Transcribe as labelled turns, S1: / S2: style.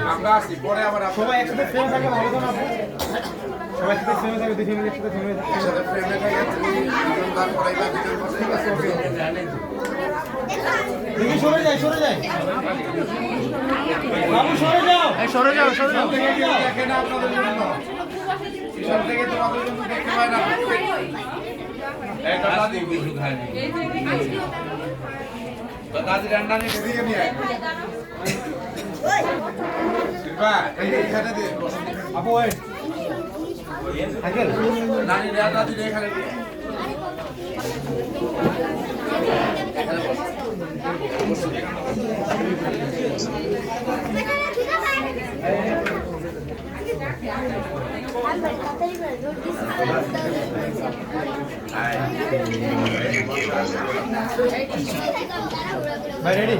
S1: আমরা আসি পরে আবার সবাই একসাথে ফ্রেম থাকে ভালো তো না সবাই একসাথে ফ্রেমে থাকে দুই ফ্যামিলি একসাথে ফ্রেমে থাকে একসাথে ফ্রেমে থাকে তুমি দুজনবার পড়াইবা দুজন বসে দেখি সরে যায় বাবু সরে যাও সরে যাও দেখে না আপনাদের জন্য পিছন থেকে তোমাদের জন্য দেখতে পায় না এটা দাদি বুঝু খায় তো দাদি রান্না নিয়ে এদিকে নিয়ে আয় শিল্পা এইখানে দে আপু ওই আঙ্কেল নানি দাদি এখানে ভাই রেডি